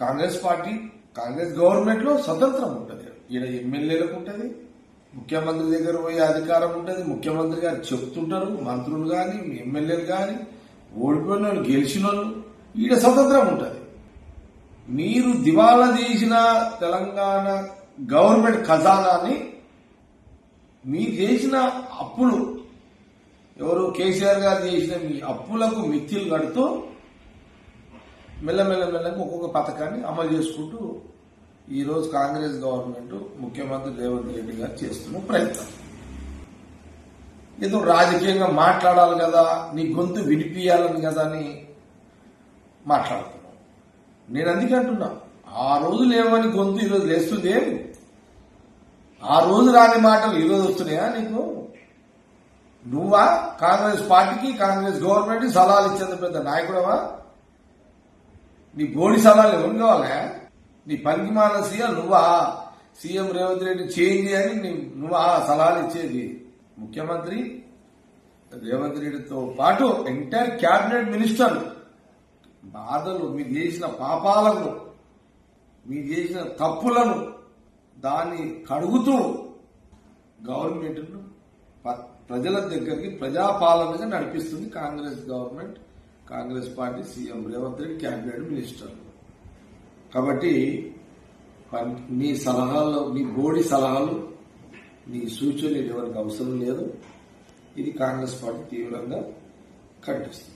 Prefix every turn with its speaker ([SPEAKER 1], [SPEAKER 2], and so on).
[SPEAKER 1] Congress party Congress government లో స్వతంత్రం ఉంటుంది. ఈయన ఎమ్మెల్యేలకు ఉంటుంది, ముఖ్యమంత్రి దగ్గర పోయే అధికారం ఉంటుంది. ముఖ్యమంత్రి గారు చెప్తుంటారు, మంత్రులు కానీ ఎమ్మెల్యేలు కానీ ఓడిపోయిన వాళ్ళు గెలిచిన వాళ్ళు ఈడ స్వతంత్రం ఉంటుంది. మీరు దివాలా చేసిన తెలంగాణ గవర్నమెంట్ ఖజానాని మీరు చేసిన అప్పులు, ఎవరు కేసీఆర్ గారు చేసిన మీ అప్పులకు మిత్తిలు కడుతూ మెల్లమెల్లగా ఒక్కొక్క పథకాన్ని అమలు చేసుకుంటూ ఈరోజు కాంగ్రెస్ గవర్నమెంట్ ముఖ్యమంత్రి రేవంత్ రెడ్డి గారు చేస్తున్న ప్రయత్నం. ఏదో రాజకీయంగా మాట్లాడాలి కదా, నీ గొంతు వినిపించాలని కదా అని మాట్లాడుతున్నాం. నేను అందుకే అంటున్నా, ఆ రోజు లేవని గొంతు ఈరోజు లేస్తుంది. ఆ రోజు రాని మాటలు ఈరోజు వస్తున్నాయా నీకు? నువ్వా కాంగ్రెస్ పార్టీకి కాంగ్రెస్ గవర్నమెంట్ సలహాలు ఇచ్చేంత పెద్ద నాయకుడవా? నీ బోడి సలహాలు ఎవరు కావాలా? నీ పనికిమాల సీఎం నువ్వా? సీఎం రేవంత్ రెడ్డి చేంజ్ అని నువ్వా సలహాలు ఇచ్చేది? ముఖ్యమంత్రి రేవంత్ రెడ్డితో పాటు ఎంటైర్ క్యాబినెట్ మినిస్టర్లు బాధలు, మీరు చేసిన పాపాలను, మీరు చేసిన తప్పులను దాన్ని కడుగుతూ గవర్నమెంట్ ప్రజల దగ్గరికి ప్రజాపాలనగా నడిపిస్తుంది Congress government, Congress party, CM Revanth Reddy, cabinet మినిస్టర్లు. కాబట్టి నీ సలహాలు, నీ బోడి సలహాలు, నీ సూచనలు ఎవరికి అవసరం లేదు. ఇది కాంగ్రెస్ పార్టీ తీవ్రంగా ఖండిస్తుంది.